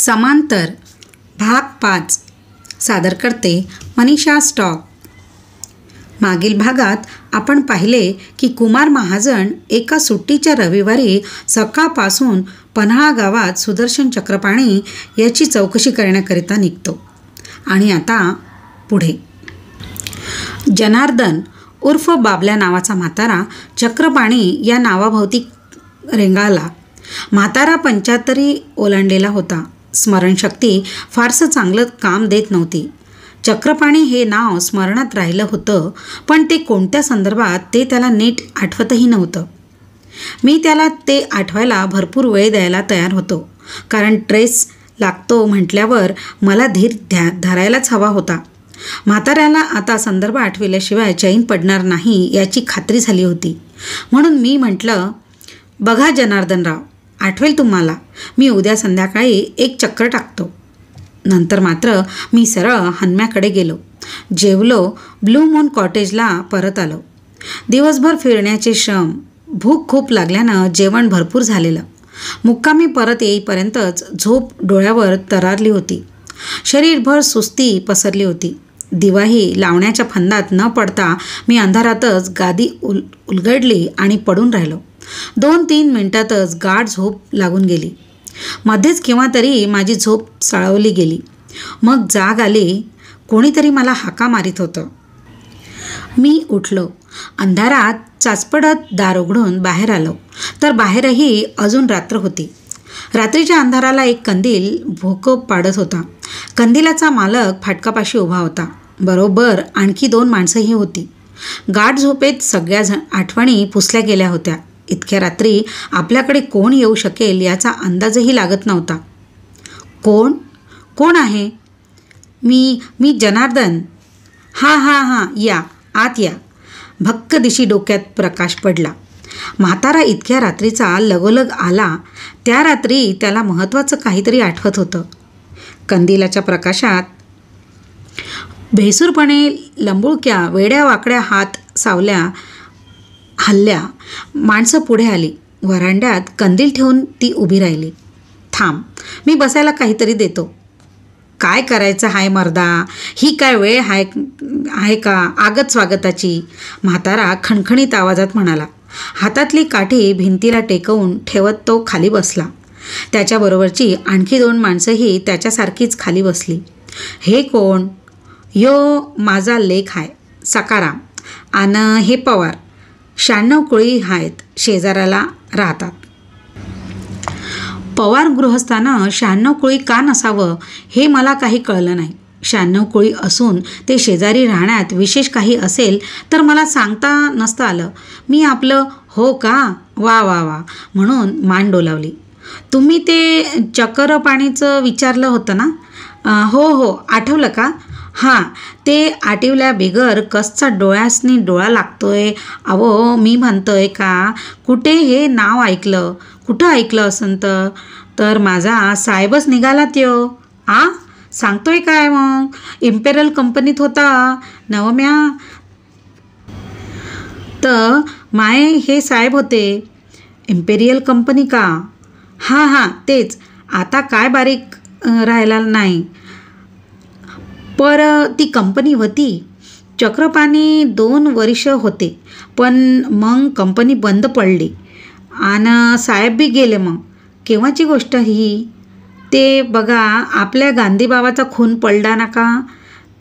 समांतर भाग 5 सादर करते मनीषा स्टॉक। मागील भागात आपण पाहिले की कुमार महाजन एका सुट्टीच्या रविवारी सकाळपासून पन्हाळा गावात सुदर्शन चक्रपाणी याची चौकशी करण्याकरिता निघतो। आणि आता पुढे जनार्दन उर्फ बाबल्या नावाचा म्हातारा चक्रपाणी या नावाभोवती रेंगाळला। म्हातारा 75 ओलांडलेला होता। स्मरणशक्ती फारसं चांगलं काम देत नव्हती। चक्रपाणी हे नाव स्मरणात राहिलं होतं, पण ते कोणत्या संदर्भात ते त्याला नीट आठवतही नव्हतं। मी त्याला ते आठवायला भरपूर वेळ द्यायला तयार होतो, कारण ट्रेस लागतो म्हटल्यावर मला धीर धरायलाच हवा होता। म्हाताऱ्याला आता संदर्भ आठविल्याशिवाय चैन पडणार नाही याची खात्री झाली होती। म्हणून मी म्हटलं, बघा जनार्दनराव, आठवेल तुम्हाला, मी उद्या संध्याकाळी एक चक्कर टाकतो। नंतर मात्र मी सरळ हन्म्याकडे गेलो, जेवलो, ब्लू मून कॉटेजला परत आलो। दिवसभर फिरण्याचे श्रम, भूक खूप लागल्यानं जेवण भरपूर झालेलं। मुक्कामी परत येईपर्यंतच झोप डोळ्यावर तरारली होती। शरीरभर सुस्ती पसरली होती। दिवाही लावण्याच्या फंदात न पडता मी अंधारातच गादी उलगडली आणि पडून राहिलो। 2-3 मिनिटातच गाढ झोप लागून गेली। मध्येच केव्हा तरी माझी झोप सळवली गेली। मग जाग आली, कोणीतरी मला हाका मारित होतं। मी उठलो, अंधारात चाचपडत दार उघडून बाहेर आलो, तर बाहेरही अजून रात्र होती। रात्रीच्या अंधाराला एक कंदील भोकं पाडत होता। कंदिलाचा मालक फाटकापाशी उभा होता। बरोबर आणखी 2 माणसंही होती। गाढ झोपेत सगळ्या आठवणी पुसल्या गेल्या होत्या। इतक्या रात्री आपल्याकडे कोण येऊ शकेल याचा अंदाजही लागत नव्हता। कोण आहे? मी जनार्दन। हां, या, आत या। भक्क दिशी डोक्यात प्रकाश पडला। म्हातारा इतक्या रात्रीचा लगोलग आला, त्या रात्री त्याला महत्त्वाचं काहीतरी आठवत होतं। कंदिलाच्या प्रकाशात भेसूरपणे लंबुळक्या वेड्या वाकड्या हात सावल्या हल्ल्या। माणसं पुढे आली। व्हरांड्यात कंदील ठेवून ती उभी राहिली। थांब, मी बसायला काहीतरी देतो। काय करायचं हाय मर्दा, ही काय वेळ आहे का आगत स्वागताची? म्हातारा खणखणीत आवाजात म्हणाला। हातातली काठी भिंतीला टेकवून ठेवत तो खाली बसला। त्याच्याबरोबरची आणखी 2 माणसंही त्याच्यासारखीच खाली बसली। हे कोण? यो माझा लेक आहे, सकाराम। आणि हे पवार, 96 कुळी आहेत, शेजाऱ्याला राहतात। पवार गृहस्थानं 96 कुळी का नसावं हे मला काही कळलं नाही। 96 कुळी असून ते शेजारी राहण्यात विशेष काही असेल तर मला सांगता नसतं आलं। मी आपलं हो का, वा म्हणून मान डोलावली। तुम्ही ते चक्रपाणीचं विचारलं होतं ना? हो, आठवलं का? हां, ते आठवल्या बिगर कसचा डोळ्यासनी डोळा लागतोय। अहो, मी म्हणतोय का, कुठे हे नाव ऐकलं? कुठं ऐकलं असन तर माझा साहेबच निघाला त्यो। सांगतोय काय मग? इम्पेरियल कंपनीत होता नवम्या तर माय हे साहेब होते। इम्पेरियल कंपनी का? हां, तेच। आता काय बारीक राहिला नाही, पर ती कंपनी होती। चक्रपाणी 2 वर्ष होते, पण मग कंपनी बंद पडली आणि साहेब बी गेले। मग केव्हाची गोष्ट ही? ते बघा, आपल्या गांधीबाबाचा खून पडला ना का,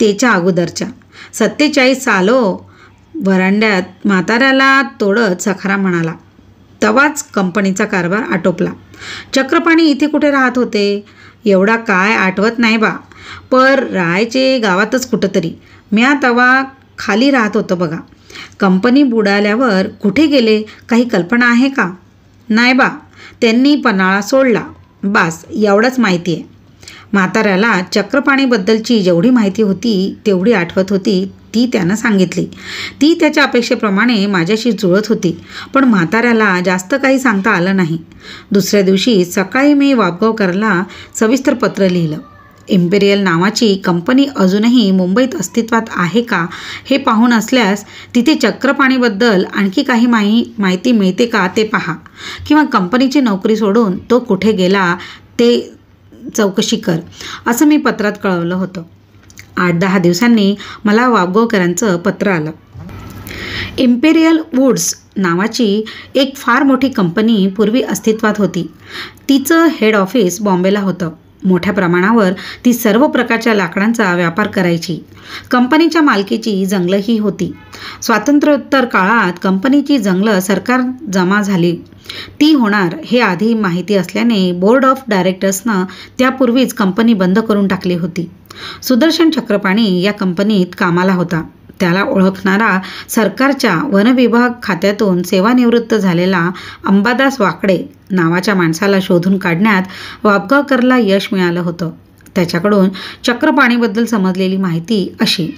त्याच्या अगोदरच्या 47 सालो। व्हरांड्यात म्हाताऱ्याला तोडत सखाराम म्हणाला। तवाच कंपनीचा कारभार आटोपला। चक्रपाणी इथे कुठे राहत होते एवढा काय आठवत नाही बा, पर राहायचे गावातच कुठंतरी। म्या तवा खाली राहत होतं बघा। कंपनी बुडाल्यावर कुठे गेले काही कल्पना आहे का? नाही बा, त्यांनी पन्हाळा सोडला, बास एवढंच माहिती आहे। म्हाताऱ्याला चक्रपाणीबद्दलची जेवढी माहिती होती तेवढी आठवत होती ती त्यानं सांगितली। ती त्याच्या अपेक्षेप्रमाणे माझ्याशी जुळत होती, पण म्हाताऱ्याला जास्त काही सांगता आलं नाही। दुसऱ्या दिवशी सकाळी मी वापगावकरला सविस्तर पत्र लिहिलं। इम्पेरियल नावाची कंपनी अजूनही मुंबईत अस्तित्वात आहे का हे पाहून असल्यास तिथे चक्रपाणीबद्दल आणखी काही माहिती मिळते का ते पहा, किंवा कंपनीची नोकरी सोडून तो कुठे गेला ते चौकशी कर असं मी पत्रात कळवलं होतं. 8-10 दिवसांनी मला वाबगावकरांचं पत्र आलं. इम्पेरियल वूड्स नावाची एक फार मोठी कंपनी पूर्वी अस्तित्वात होती. तिचं हेड ऑफिस बॉम्बेला होतं. मोठ्या प्रमाणावर ती सर्व प्रकारच्या लाकडांचा व्यापार करायची. कंपनीच्या मालकीची जंगलंही होती. स्वातंत्र्योत्तर काळात कंपनीची जंगलं सरकार जमा झाली ती होणार हे आधी माहिती असल्याने बोर्ड ऑफ डायरेक्टर्सनं त्यापूर्वीच कंपनी बंद करून टाकली होती. सुदर्शन चक्रपाणी या कंपनीत कामाला होता. त्याला ओळखणारा सरकारच्या वनविभाग खात्यातून सेवानिवृत्त झालेला अंबादास वाकडे नावाच्या माणसाला शोधून काढण्यात वाबगावकरला यश मिळालं होतं. त्याच्याकडून चक्रपाणीबद्दल समजलेली माहिती अशी: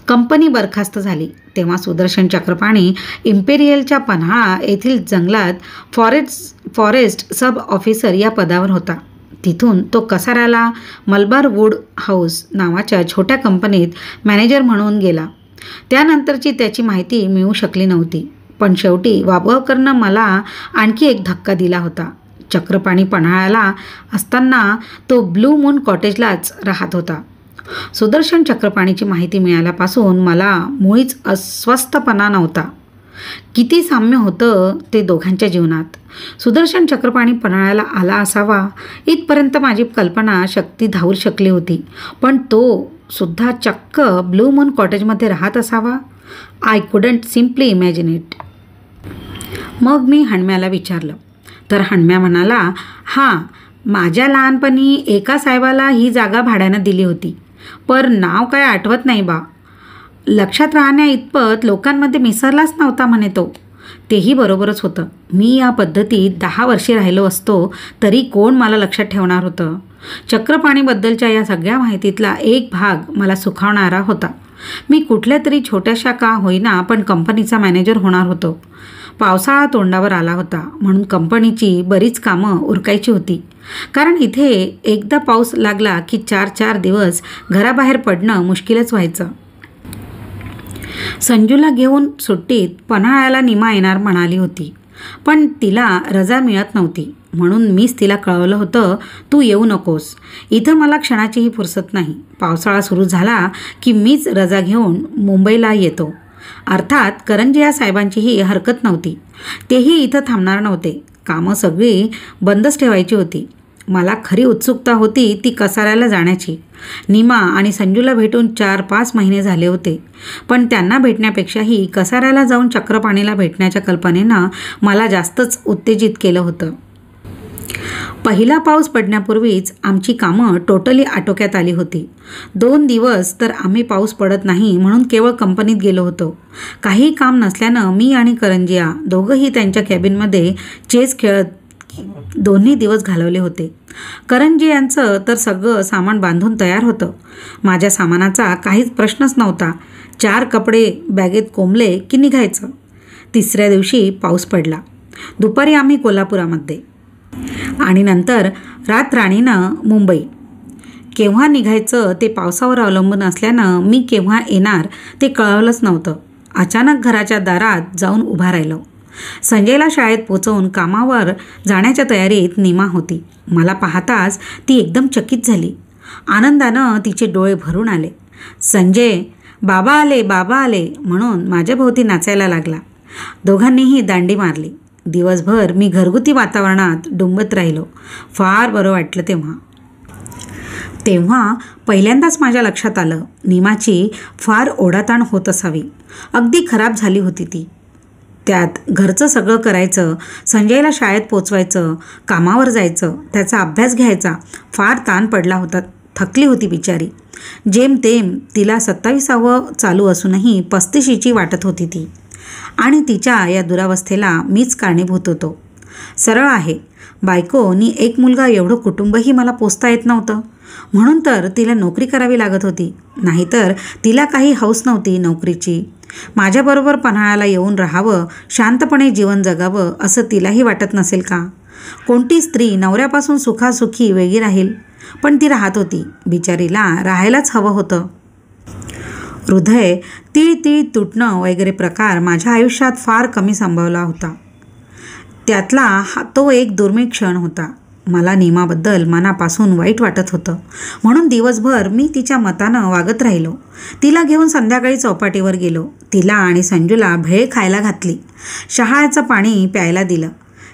कंपनी बरखास्त झाली तेव्हा सुदर्शन चक्रपाणी इम्पेरियलच्या पन्हाळा येथील जंगलात फॉरेस्ट सब ऑफिसर या पदावर होता. तिथून तो कसाऱ्याला मलबार वूड हाऊस नावाच्या छोट्या कंपनीत मॅनेजर म्हणून गेला. त्यानंतरची त्याची माहिती मिळू शकली नव्हती. पण शेवटी वाबगावकरनं मला आणखी एक धक्का दिला होता. चक्रपाणी पन्हाळ्याला असताना तो ब्लू मून कॉटेजलाच राहत होता. सुदर्शन चक्रपाणीची माहिती मिळाल्यापासून मला मुळीच अस्वस्थपणा नव्हता. किती साम्य होतं ते दोघांच्या जीवनात. सुदर्शन चक्रपाणी पन्हाळ्याला आला असावा इथपर्यंत माझी कल्पना शक्ती धावू शकली होती. पण तो सुद्धा चक्क ब्लू मून कॉटेजमध्ये राहत असावा. I couldn't simply imagine it. मग मी हणम्याला विचारलं तर हणम्या म्हणाला, हां, माझ्या लहानपणी एका साहेबाला ही जागा भाड्यानं दिली होती. पण नाव काय आठवत नाही बा. लक्षात राहण्या इतपत लोकांमध्ये मिसळलाच नव्हता म्हणे तो. तेही बरोबरच होतं. मी या पद्धतीत 10 वर्षे राहिलो असतो तरी कोण मला लक्षात ठेवणार होतं. चक्रपाणीबद्दलच्या या सगळ्या माहितीतला एक भाग मला सुखावणारा होता. मी कुठल्या तरी छोट्याशा का होईना पण कंपनीचा मॅनेजर होणार होतो. पावसाळा तोंडावर आला होता म्हणून कंपनीची बरीच कामं उरकायची होती. कारण इथे एकदा पाऊस लागला की 4-4 दिवस घराबाहेर पडणं मुश्किलच व्हायचं. संजूला घेऊन सुट्टीत पन्हाळ्याला निमा येणार म्हणाली होती. पण तिला रजा मिळत नव्हती म्हणून मीच तिला कळवलं होतं, तू येऊ नकोस. इथं मला क्षणाचीही फुरसत नाही. पावसाळा सुरू झाला की मीच रजा घेऊन मुंबईला येतो. अर्थात करंजिया साहेबांचीही हरकत नव्हती. तेही इथं थांबणार नव्हते. कामं सगळी बंदच ठेवायची होती. मला खरी उत्सुकता होती ती कसाऱ्याला जाण्याची. निमा आणि संजूला भेटून 4-5 महिने झाले होते. पण त्यांना भेटण्यापेक्षाही कसाऱ्याला जाऊन चक्रपाणीला भेटण्याच्या कल्पनेनं मला जास्तच उत्तेजित केलं होतं. पहिला पाऊस पडण्यापूर्वीच आमची कामं टोटली आटोक्यात आली होती. 2 दिवस तर आम्ही पाऊस पडत नाही म्हणून केवळ कंपनीत गेलो होतो. काही काम नसल्यानं मी आणि करंजिया दोघंही त्यांच्या कॅबिनमध्ये चेस खेळत दोन्ही दिवस घालवले होते. करंजियांचं तर सगळं सामान बांधून तयार होतं. माझ्या सामानाचा काहीच प्रश्नच नव्हता. 4 कपडे बॅगेत कोंबले की निघायचं. 3ऱ्या दिवशी पाऊस पडला. दुपारी आम्ही कोल्हापुरामध्ये आणि नंतर रातराणीनं मुंबई. केव्हा निघायचं ते पावसावर अवलंबून असल्यानं मी केव्हा येणार ते कळवलंच नव्हतं. अचानक घराच्या दारात जाऊन उभा राहिलो. संजयला शाळेत पोचवून कामावर जाण्याच्या तयारीत निमा होती. मला पाहताच ती एकदम चकित झाली. आनंदानं तिचे डोळे भरून आले. संजय, बाबा आले, बाबा आले म्हणून माझ्या भोवती नाचायला लागला. दोघांनीही दांडी मारली. दिवसभर मी घरगुती वातावरणात डुंबत राहिलो. फार बरं वाटलं तेव्हा पहिल्यांदाच माझ्या लक्षात आलं निमाची फार ओढाताण होत असावी. अगदी खराब झाली होती ती. त्यात घरचं सगळं करायचं, संजयला शाळेत पोचवायचं, कामावर जायचं, त्याचा अभ्यास घ्यायचा. फार ताण पडला होता. थकली होती बिचारी. जेमतेम तिला 27वं चालू असूनही 35ची वाटत होती ती. आणि तिच्या या दुरावस्थेला मीच कारणीभूत होतो. सरळ आहे, बायको नी एक मुलगा एवढं कुटुंबही मला पोसता येत नव्हतं. म्हणून तर तिला नोकरी करावी लागत होती. नाहीतर तिला काही हौस नव्हती नोकरीची. माझ्याबरोबर पन्हाळ्याला येऊन राहावं, शांतपणे जीवन जगावं असं तिलाही वाटत नसेल का? कोणती स्त्री नवऱ्यापासून सुखासुखी वेगळी राहील? पण ती राहत होती. बिचारीला राहायलाच हवं होतं. हृदय तीळ तुटणं वगैरे प्रकार माझ्या आयुष्यात फार कमी संभवला होता. त्यातला तो एक दुर्मिळ क्षण होता. मला नीमाबद्दल मनापासून वाईट वाटत होतं, म्हणून दिवसभर मी तिच्या मतानं वागत राहिलो. तिला घेऊन संध्याकाळी चौपाटीवर गेलो. तिला आणि संजूला भेळ खायला घातली. शहाळ्याचं पाणी प्यायला दिलं.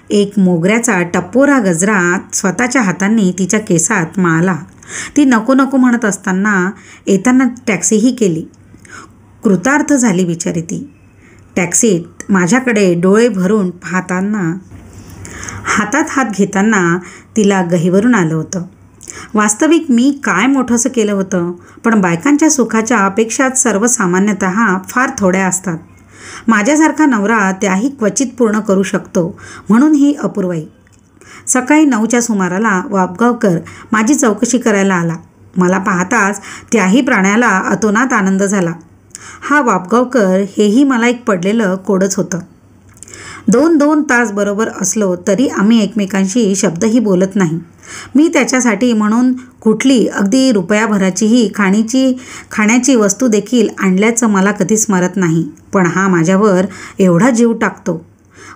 एक मोगऱ्याचा टपोरा गजरा स्वतःच्या हातांनी तिच्या केसात माळला. ती नको नको म्हणत असताना येताना टॅक्सीही केली. कृतार्थ झाली बिचारी ती. टॅक्सीत माझ्याकडे डोळे भरून पाहताना, हातात हात घेताना तिला गहिवरून आलं होतं. वास्तविक मी काय मोठंसं केलं होतं, पण बायकांच्या सुखाच्या अपेक्षात सर्वसामान्यतः फार थोड्या असतात. माझ्यासारखा नवरा त्याही क्वचित पूर्ण करू शकतो, म्हणून ही अपूर्वाई. सकाळी 9च्या सुमाराला वाबगावकर माझी चौकशी करायला आला. मला पाहताच त्याही प्राण्याला अतोनात आनंद झाला. हा वाबगावकर हेही मला एक पडलेलं कोडच होतं. 2-2 तास बरोबर असलो तरी आम्ही एकमेकांशी शब्दही बोलत नाही. मी त्याच्यासाठी म्हणून कुठली अगदी रुपयाभराचीही खाण्याची वस्तू देखील आणल्याचं मला कधी स्मरत नाही. पण हा माझ्यावर एवढा जीव टाकतो.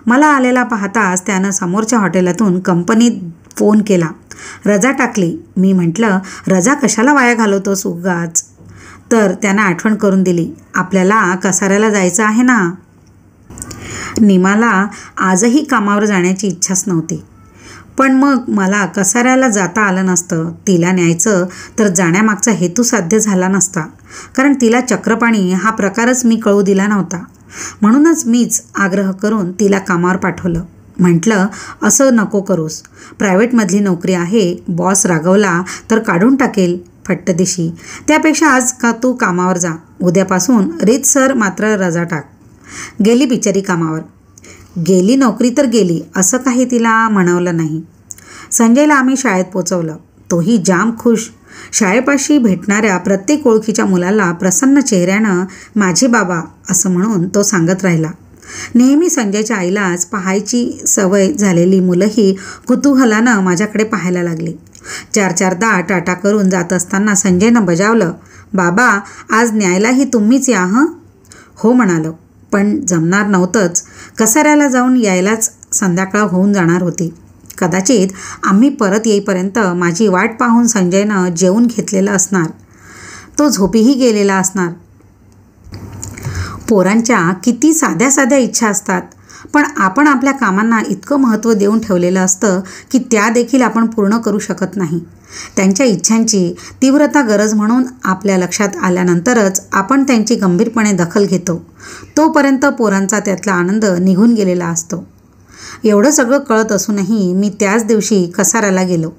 मला आलेला पाहताच त्यानं समोरच्या हॉटेलातून कंपनीत फोन केला. रजा टाकली. मी म्हटलं, रजा कशाला वाया घालवतोस उगाच? तर त्यानं आठवण करून दिली, आपल्याला कसाऱ्याला जायचं आहे ना. नीमाला आजही कामावर जाण्याची इच्छाच नव्हती. पण मग मला कसाऱ्याला जाता आलं नसतं. तिला न्यायचं तर जाण्यामागचा हेतू साध्य झाला नसता, कारण तिला चक्रपाणी हा प्रकारच मी कळू दिला नव्हता. म्हणूनच मीच आग्रह करून तिला कामावर पाठवलं. म्हटलं, असं नको करूस. प्रायव्हेटमधली नोकरी आहे. बॉस रागवला तर काढून टाकेल फट्टदिशी. त्यापेक्षा आज का तू कामावर जा. उद्यापासून रीतसर मात्र रजा टाक. गेली बिचारी कामावर. गेली नोकरी तर गेली, असं काही तिला म्हणवलं नाही. संजयला आम्ही शाळेत पोचवलं. तोही जाम खुश. शाळेपाशी भेटणाऱ्या प्रत्येक ओळखीच्या मुलाला प्रसन्न चेहऱ्यानं माझे बाबा असं म्हणून तो सांगत राहिला. नेहमी संजयच्या आईलाच पाहायची सवय झालेली मुलंही कुतूहलानं माझ्याकडे पाहायला लागली. 4-4दा टाटा करून जात असताना संजयनं बजावलं, बाबा आज न्यायलाही तुम्हीच या हं. हो म्हणालो, पण जमणार नव्हतंच. कसाऱ्याला जाऊन यायलाच संध्याकाळ होऊन जाणार होती. कदाचित आम्ही परत येईपर्यंत माझी वाट पाहून संजयनं जेवून घेतलेलं असणार. तो झोपीही गेलेला असणार. पोरांच्या किती साध्या साध्या इच्छा असतात, पण आपण आपल्या कामांना इतकं महत्त्व देऊन ठेवलेलं असतं की त्या देखील आपण पूर्ण करू शकत नाही. त्यांच्या इच्छांची तीव्रता गरज म्हणून आपल्या लक्षात आल्यानंतरच आपण त्यांची गंभीरपणे दखल घेतो. तोपर्यंत पोरांचा त्यातला आनंद निघून गेलेला असतो. एवढं सगळं कळत असूनही मी त्याच दिवशी कसाऱ्याला गेलो,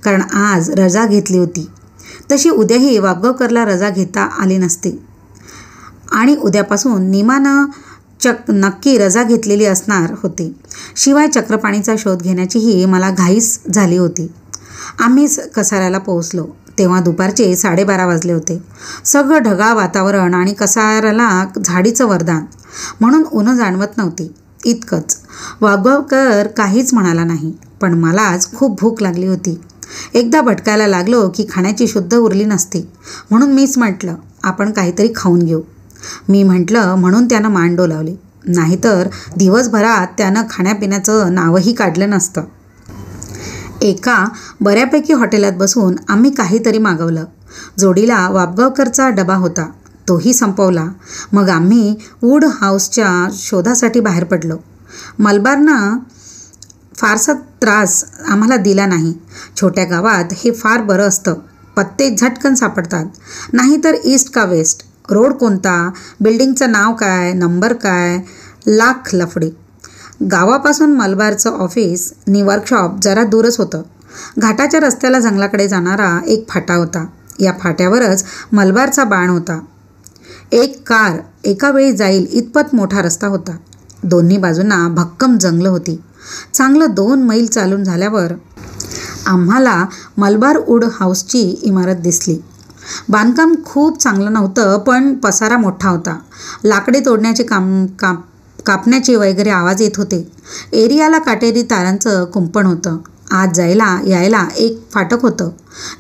कारण आज रजा घेतली होती. तशी उद्याही वाबगावकरला रजा घेता आली नसती आणि उद्यापासून नीमानं नक्की रजा घेतलेली असणार होती. शिवाय चक्रपाणीचा शोध घेण्याचीही मला घाईच झाली होती. आम्ही कसाऱ्याला पोहोचलो तेव्हा दुपारचे 12:30 वाजले होते. सगळं ढगाळ वातावरण आणि कसाऱ्याला झाडीचं वरदान, म्हणून ऊन जाणवत नव्हती. इतकंच. वाबगावकर काहीच म्हणाला नाही, पण मलाच खूप भूक लागली होती. एकदा भटकायला लागलो की खाण्याची शुद्ध उरली नसती, म्हणून मीच म्हटलं, आपण काहीतरी खाऊन घेऊ. मी म्हटलं म्हणून त्यानं मान डोलावली. नाहीतर दिवसभरात त्यानं खाण्यापिण्याचं नावही काढलं नसतं. एका बऱ्यापैकी हॉटेलात बसून आम्ही काहीतरी मागवलं. जोडीला वाबगावकरचा डबा होता, तोही संपवला. मग आम्ही वूड हाऊसच्या शोधासाठी बाहेर पडलो. मलबारनं फारसा त्रास आम्हाला दिला नाही. छोट्या गावात हे फार बरं असतं. पत्ते झटकन सापडतात. नाहीतर ईस्ट का वेस्ट, रोड कोणता, बिल्डिंगचं नाव काय, नंबर काय, लाख लफडी. गावापासून मलबारचं ऑफिस नि वर्कशॉप जरा दूरच होतं. घाटाच्या रस्त्याला जंगलाकडे जाणारा एक फाटा होता. या फाट्यावरच मलबारचा बाण होता. एक कार एका वेळी जाईल इतपत मोठा रस्ता होता. दोन्ही बाजूंना भक्कम जंगलं होती. चांगलं 2 मैल चालून झाल्यावर आम्हाला मलबार वूड हाऊसची इमारत दिसली. बांधकाम खूप चांगलं नव्हतं, पण पसारा मोठा होता. लाकडे तोडण्याचे कापण्याचे वगैरे आवाज येत होते. एरियाला काटेरी तारांचं कुंपण होतं. आत जायला यायला एक फाटक होतं.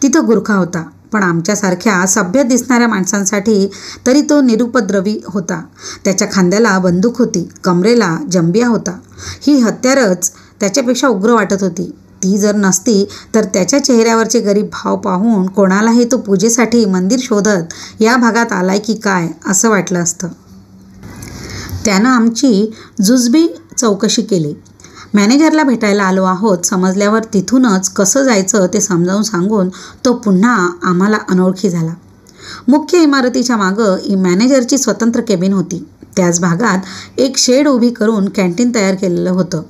तिथं गुरखा होता, पण आमच्यासारख्या सभ्य दिसणाऱ्या माणसांसाठी तरी तो निरुपद्रवी होता. त्याच्या खांद्याला बंदूक होती, कमरेला जंबिया होता. ही हत्यारच त्याच्यापेक्षा उग्र वाटत होती. ती जर नसती तर त्याच्या चेहऱ्यावरचे गरीब भाव पाहून कोणालाही तो पूजेसाठी मंदिर शोधत या भागात आलाय की काय असं वाटलं असतं. त्यानं आमची जुजबी चौकशी केली. मॅनेजरला भेटायला आलो आहोत समजल्यावर तिथूनच कसं जायचं ते समजावून सांगून तो पुन्हा आम्हाला अनोळखी झाला. मुख्य इमारतीच्या मागं मॅनेजरची स्वतंत्र केबिन होती. त्याच भागात एक शेड उभी करून कॅन्टीन तयार केलेलं होतं.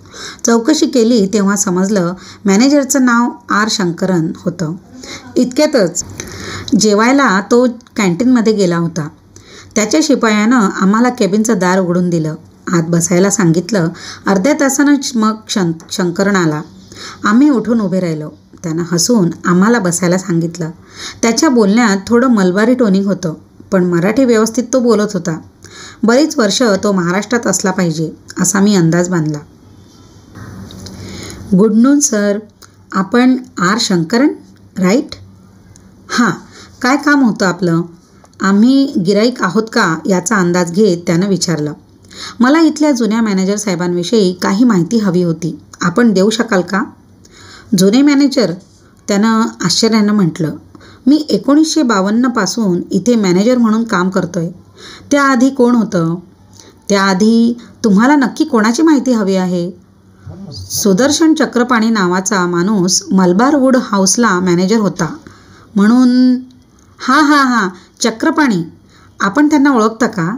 चौकशी केली तेव्हा समजलं मॅनेजरचं नाव आर शंकरन होतं. इतक्यातच जेवायला तो कॅन्टीनमध्ये गेला होता. त्याच्या शिपायानं आम्हाला केबिनचं दार उघडून दिलं. आत बसायला सांगितलं. अर्ध्या तासानं मग शंकरन आला. आम्ही उठून उभे राहिलो. त्यानं हसून आम्हाला बसायला सांगितलं. त्याच्या बोलण्यात थोडं मलबारी टोनिंग होतं, पण मराठी व्यवस्थित तो बोलत होता. बरीच वर्ष तो महाराष्ट्रात असला पाहिजे असा मी अंदाज बांधला. Good noon sir. आपण आर शंकरन राईट? हां. काय काम होतं आपलं? आम्ही गिराईक आहोत का याचा अंदाज घेत त्यानं विचारलं. मला इथल्या जुन्या मॅनेजर साहेबांविषयी काही माहिती हवी होती. आपण देऊ शकाल का? जुने मॅनेजर? त्यानं आश्चर्यानं म्हटलं. मी 1952 पासून इथे मॅनेजर म्हणून काम करतोय. त्याआधी कोण होतं? त्याआधी तुम्हाला नक्की कोणाची माहिती हवी आहे? सुदर्शन चक्रपाणी नावाचा माणूस मलबार वूड हाऊसला मॅनेजर होता म्हणून. हां, चक्रपाणी. आपण त्यांना ओळखता का?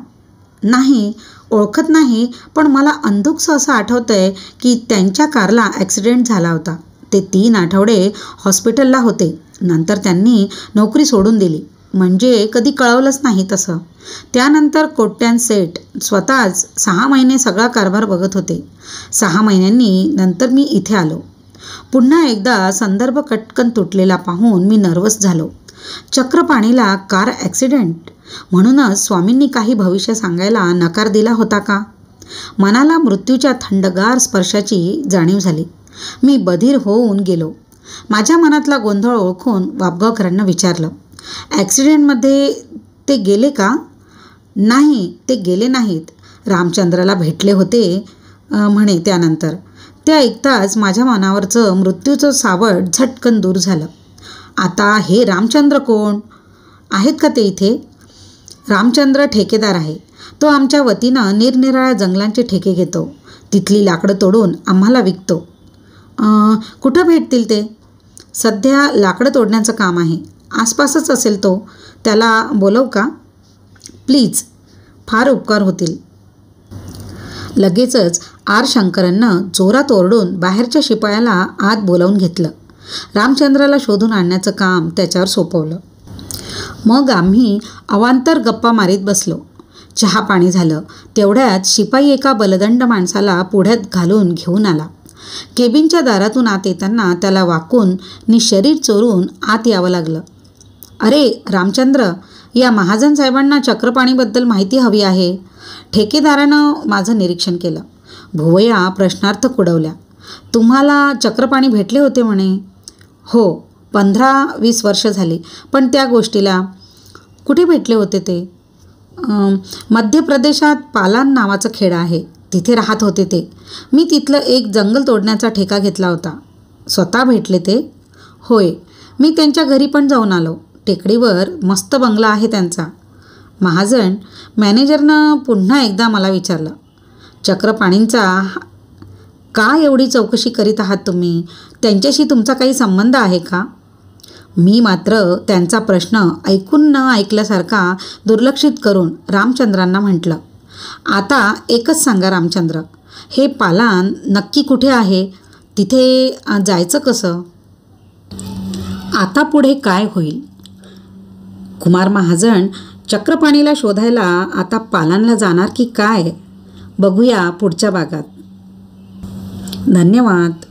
नाही, ओळखत नाही, पण मला अंधुकसं असं आठवतंय की त्यांच्या कारला ॲक्सिडेंट झाला होता. ते 3 आठवडे हॉस्पिटलला होते. नंतर त्यांनी नोकरी सोडून दिली. म्हणजे कधी कळवलंच नाही तसं. त्यानंतर कोट्यान सेठ स्वतःच 6 महिने सगळा कारभार बघत होते. 6 महिन्यांनी नंतर मी इथे आलो. पुन्हा एकदा संदर्भ कटकन तुटलेला पाहून मी नर्वस झालो. चक्रपाणीला कार ॲक्सिडेंट म्हणूनच स्वामींनी काही भविष्य सांगायला नकार दिला होता का? मनाला मृत्यूच्या थंडगार स्पर्शाची जाणीव झाली. मी बधीर होऊन गेलो. माझ्या मनातला गोंधळ ओळखून वाबगावकरांना विचारलं. ॲक्सिडेंटमध्ये ते गेले का? नाही, ते गेले नाहीत. रामचंद्राला भेटले होते म्हणे त्यानंतर. ते ऐकताच माझ्या मनावरचं मृत्यूचं सावट झटकन दूर झालं. आता हे रामचंद्र कोण? आहेत का ते इथे? रामचंद्र ठेकेदार आहे. तो आमच्या वतीनं निरनिराळ्या जंगलांचे ठेके घेतो. तिथली लाकडं तोडून आम्हाला विकतो. कुठं भेटतील ते? सध्या लाकडं तोडण्याचं काम आहे. आसपासच असेल तो. त्याला बोलवू का? प्लीज, फार उपकार होतील. लगेचच आर शंकरनं जोरात ओरडून बाहेरच्या शिपायाला आत बोलावून घेतलं. रामचंद्राला शोधून आणण्याचं काम त्याच्यावर सोपवलं. मग आम्ही अवांतर गप्पा मारीत बसलो. चहा पाणी झालं. तेवढ्यात शिपाई एका बलदंड माणसाला पुढ्यात घालून घेऊन आला. केबिनच्या दारातून आत येताना त्याला वाकून शरीर चोरून आत यावं लागलं. अरे रामचंद्र, या महाजन साहेबांना चक्रपाणीबद्दल माहिती हवी आहे. ठेकेदारानं माझं निरीक्षण केलं. भुवया प्रश्नार्थक उडवल्या. तुम्हाला चक्रपाणी भेटले होते म्हणे? हो, 15-20 वर्ष झाली. पण त्या गोष्टीला कुठे भेटले होते ते? मध्य प्रदेशात पालान नावाचं खेडं आहे, तिथे राहत होते ते. मी तिथलं एक जंगल तोडण्याचा ठेका घेतला होता. स्वतः भेटले ते? होय, मी त्यांच्या घरी पण जाऊन आलो. टेकडीवर मस्त बंगला आहे त्यांचा. महाजन मॅनेजरनं पुन्हा एकदा मला विचारलं. चक्रपाणींचा का एवढी चौकशी करीत आहात तुम्ही? त्यांच्याशी तुमचा काही संबंध आहे का? मी मात्र त्यांचा प्रश्न ऐकून न ऐकल्यासारखा दुर्लक्षित करून रामचंद्रांना म्हटलं. आता एकच सांगा रामचंद्र, हे पालान नक्की कुठे आहे? तिथे जायचं कसं? आता पुढे काय होईल? कुमार महाजन चक्रपाणीला शोधायला आता पालानला जाणार की काय? बघूया पुढच्या भागात. धन्यवाद.